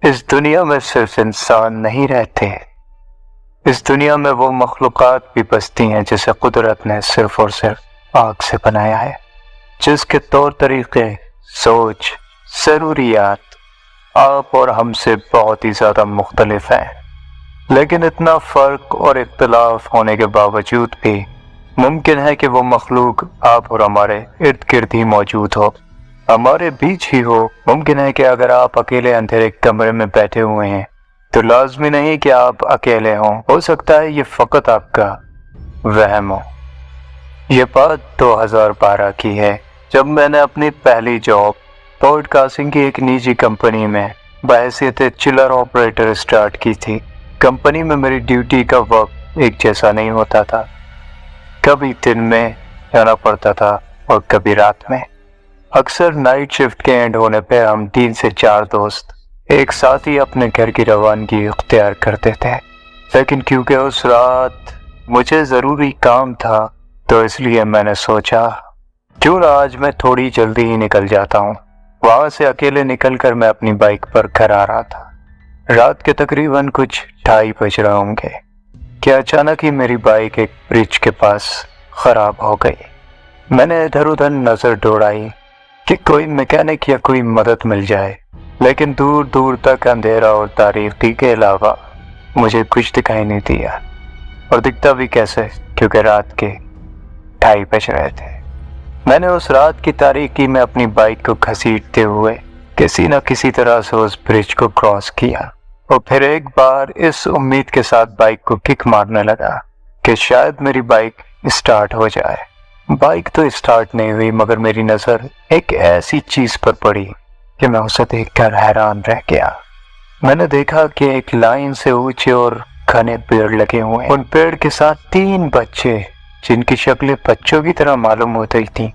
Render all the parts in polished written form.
इस दुनिया में सिर्फ इंसान नहीं रहते, इस दुनिया में वो मखलूक़ात भी बसती हैं जिसे कुदरत ने सिर्फ और सिर्फ आग से बनाया है, जिसके तौर तरीक़े, सोच, ज़रूरियात आप और हमसे बहुत ही ज़्यादा मुख्तलिफ हैं। लेकिन इतना फ़र्क और इख्तिलाफ होने के बावजूद भी मुमकिन है कि वो मखलूक आप और हमारे इर्द गिर्द ही मौजूद हो, हमारे बीच ही हो। मुमकिन है कि अगर आप अकेले अंधेरे कमरे में बैठे हुए हैं तो लाजमी नहीं कि आप अकेले हों, हो सकता है ये फ़कत आपका वहम हो। ये बात 2012 की है, जब मैंने अपनी पहली जॉब पॉडकास्टिंग की एक निजी कंपनी में बहैसियत चिलर ऑपरेटर स्टार्ट की थी। कंपनी में मेरी ड्यूटी का वक्त एक जैसा नहीं होता था, कभी दिन में जाना पड़ता था और कभी रात में। अक्सर नाइट शिफ्ट के एंड होने पर हम 3 से 4 दोस्त एक साथ ही अपने घर की रवानगी इख्तियार करते थे। लेकिन क्योंकि उस रात मुझे ज़रूरी काम था तो इसलिए मैंने सोचा क्यों ना आज मैं थोड़ी जल्दी ही निकल जाता हूँ। वहाँ से अकेले निकलकर मैं अपनी बाइक पर घर आ रहा था। रात के तकरीबन कुछ 2:30 बज रहे होंगे कि अचानक ही मेरी बाइक एक ब्रिज के पास ख़राब हो गई। मैंने इधर उधर नज़र दौड़ाई कि कोई मैकेनिक या कोई मदद मिल जाए, लेकिन दूर दूर तक अंधेरा और तारीकी के अलावा मुझे कुछ दिखाई नहीं दिया, और दिखता भी कैसे क्योंकि रात के 2:30 बज रहे थे। मैंने उस रात की तारीकी में अपनी बाइक को घसीटते हुए किसी न किसी तरह से उस ब्रिज को क्रॉस किया और फिर एक बार इस उम्मीद के साथ बाइक को किक मारने लगा कि शायद मेरी बाइक स्टार्ट हो जाए। बाइक तो स्टार्ट नहीं हुई, मगर मेरी नज़र एक ऐसी चीज़ पर पड़ी कि मैं उसे देखकर हैरान रह गया। मैंने देखा कि एक लाइन से ऊंचे और घने पेड़ लगे हुए हैं। उन पेड़ के साथ 3 बच्चे जिनकी शक्लें बच्चों की तरह मालूम होती थी,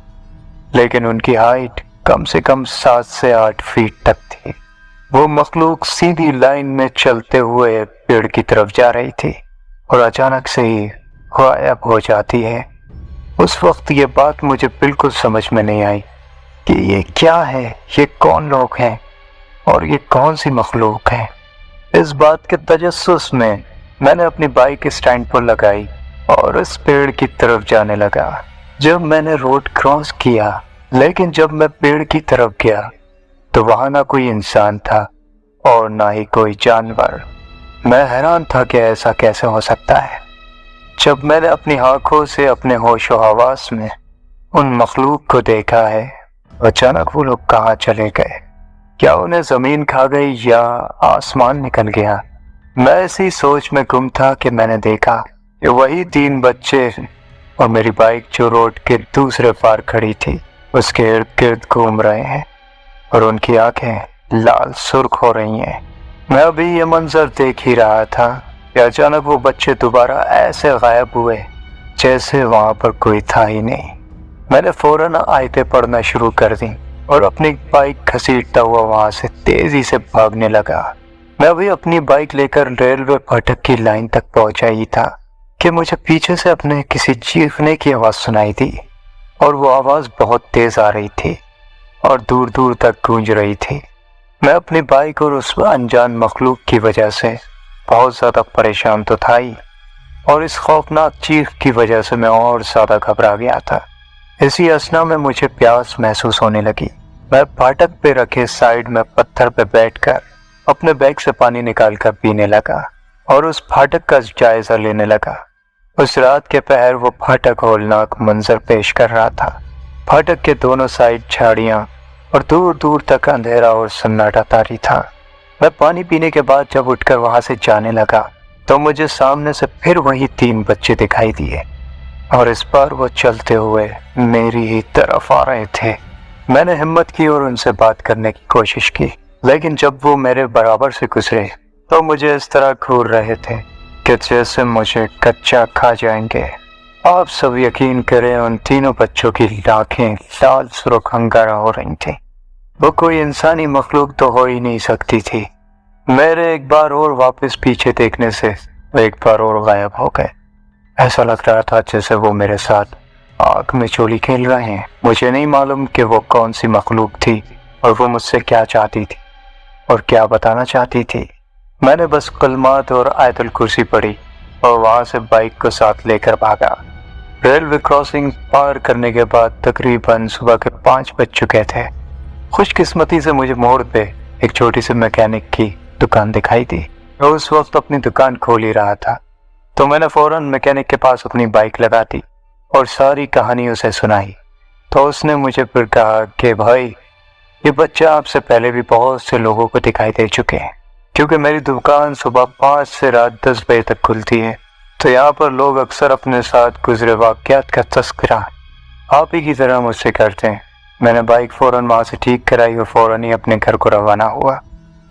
लेकिन उनकी हाइट कम से कम 7 से 8 फीट तक थी। वो मखलूक सीधी लाइन में चलते हुए पेड़ की तरफ जा रही थी और अचानक से ही गायब हो जाती है। उस वक्त ये बात मुझे बिल्कुल समझ में नहीं आई कि ये क्या है, ये कौन लोग हैं और ये कौन सी मखलूक है। इस बात के तजस्सुस में मैंने अपनी बाइक स्टैंड पर लगाई और उस पेड़ की तरफ जाने लगा। जब मैंने रोड क्रॉस किया, लेकिन जब मैं पेड़ की तरफ गया तो वहां ना कोई इंसान था और ना ही कोई जानवर। मैं हैरान था कि ऐसा कैसे हो सकता है। जब मैंने अपनी आंखों से अपने होश व हवास में उन मखलूक को देखा है, अचानक वो लोग कहाँ चले गए। क्या उन्हें ज़मीन खा गई या आसमान निकल गया। मैं ऐसी सोच में गुम था कि मैंने देखा कि वही 3 बच्चे और मेरी बाइक जो रोड के दूसरे पार खड़ी थी उसके इर्द गिर्द घूम रहे हैं और उनकी आंखें लाल सुर्ख हो रही हैं। मैं अभी ये मंजर देख ही रहा था कि अचानक वो बच्चे दोबारा ऐसे गायब हुए जैसे वहाँ पर कोई था ही नहीं। मैंने फौरन आयतें पढ़ना शुरू कर दी और अपनी बाइक घसीटता हुआ वहाँ से तेज़ी से भागने लगा। मैं अभी अपनी बाइक लेकर रेलवे फाटक की लाइन तक पहुँचा ही था कि मुझे पीछे से अपने किसी चीखने की आवाज़ सुनाई दी, और वो आवाज़ बहुत तेज़ आ रही थी और दूर दूर तक गूंज रही थी। मैं अपनी बाइक और उस अनजान मखलूक की वजह से बहुत ज़्यादा परेशान तो था ही, और इस खौफनाक चीख की वजह से मैं और ज़्यादा घबरा गया था। इसी असना में मुझे प्यास महसूस होने लगी। मैं फाटक पे रखे साइड में पत्थर पे बैठकर अपने बैग से पानी निकालकर पीने लगा और उस फाटक का जायज़ा लेने लगा। उस रात के पहर वो फाटक हौलनाक मंजर पेश कर रहा था। फाटक के दोनों साइड झाड़ियाँ और दूर दूर तक अंधेरा और सन्नाटा तारी था। मैं पानी पीने के बाद जब उठकर वहाँ से जाने लगा तो मुझे सामने से फिर वही 3 बच्चे दिखाई दिए, और इस बार वो चलते हुए मेरी ही तरफ आ रहे थे। मैंने हिम्मत की और उनसे बात करने की कोशिश की, लेकिन जब वो मेरे बराबर से गुजरे तो मुझे इस तरह घूर रहे थे कि जैसे मुझे कच्चा खा जाएंगे। आप सब यकीन करें, उन 3 बच्चों की आंखें लाल सुर्ख अंगारा हो रही थी। वो कोई इंसानी मखलूक तो हो ही नहीं सकती थी। मेरे एक बार और वापस पीछे देखने से वो एक बार और गायब हो गए। ऐसा लग रहा था जैसे वो मेरे साथ आग में चोली खेल रहे हैं। मुझे नहीं मालूम कि वो कौन सी मखलूक थी और वो मुझसे क्या चाहती थी, اور کیا بتانا چاہتی تھی؟ میں نے بس کلمات اور آیت الکرسی پڑھی اور وہاں سے بائک کو ساتھ لے کر بھاگا۔ ریلوے کراسنگ پار کرنے کے بعد تقریباً صبح کے 5 بج چکے تھے۔ خوش قسمتی سے مجھے موڑ پہ ایک چھوٹی سی میکینک کی دکان دکھائی دی۔ میں اس وقت اپنی دکان کھول ہی رہا تھا تو میں نے فوراً میکینک کے پاس اپنی بائک لگا دی اور ساری کہانی اسے سنائی۔ تو اس نے مجھے پھر کہا کہ بھائی، یہ بچہ آپ سے پہلے بھی بہت سے لوگوں کو دکھائی دے چکے ہیں، کیونکہ میری دکان صبح 5 سے رات 10 بجے تک کھلتی ہے، تو یہاں پر لوگ اکثر اپنے ساتھ گزرے واقعات کا تذکرہ آپ ہی کی طرح مجھ سے کرتے ہیں۔ میں نے بائک فوراً وہاں سے ٹھیک کرائی اور فوراً ہی اپنے گھر کو روانہ ہوا۔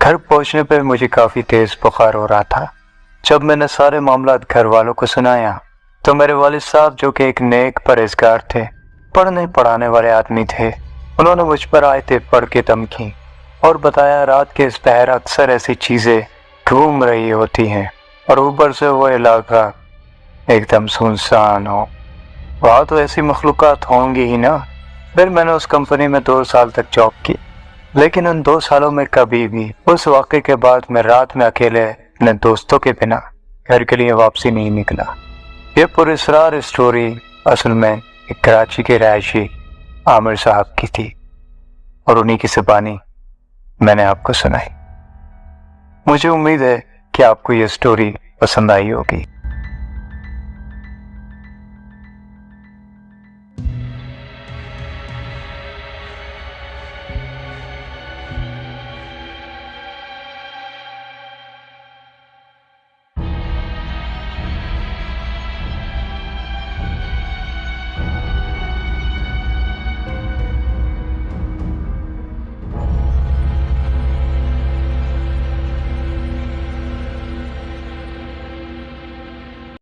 گھر پہنچنے پہ مجھے کافی تیز بخار ہو رہا تھا۔ جب میں نے سارے معاملات گھر والوں کو سنایا تو میرے والد صاحب، جو کہ ایک نیک پرہیزگار تھے، پڑھنے پڑھانے والے آدمی تھے، انہوں نے مجھ پر آیتیں پڑھ کے دمکی اور بتایا رات کے اس پہر اکثر ایسی چیزیں گھوم رہی ہوتی ہیں اور اوپر سے وہ علاقہ ایک دم سنسان ہو، وہاں تو ایسی مخلوقات ہوں گی ہی نا۔ پھر میں نے اس کمپنی میں 2 سال تک جاب کی، لیکن ان 2 سالوں میں کبھی بھی اس واقعے کے بعد میں رات میں اکیلے اپنے دوستوں کے بنا گھر کے لیے واپسی نہیں نکلا۔ یہ پراسرار اسٹوری اصل میں ایک کراچی کے رہائشی عامر صاحب کی تھی اور انہی کی زبانی میں نے آپ کو سنائی۔ مجھے امید ہے کہ آپ کو یہ اسٹوری پسند آئی ہوگی۔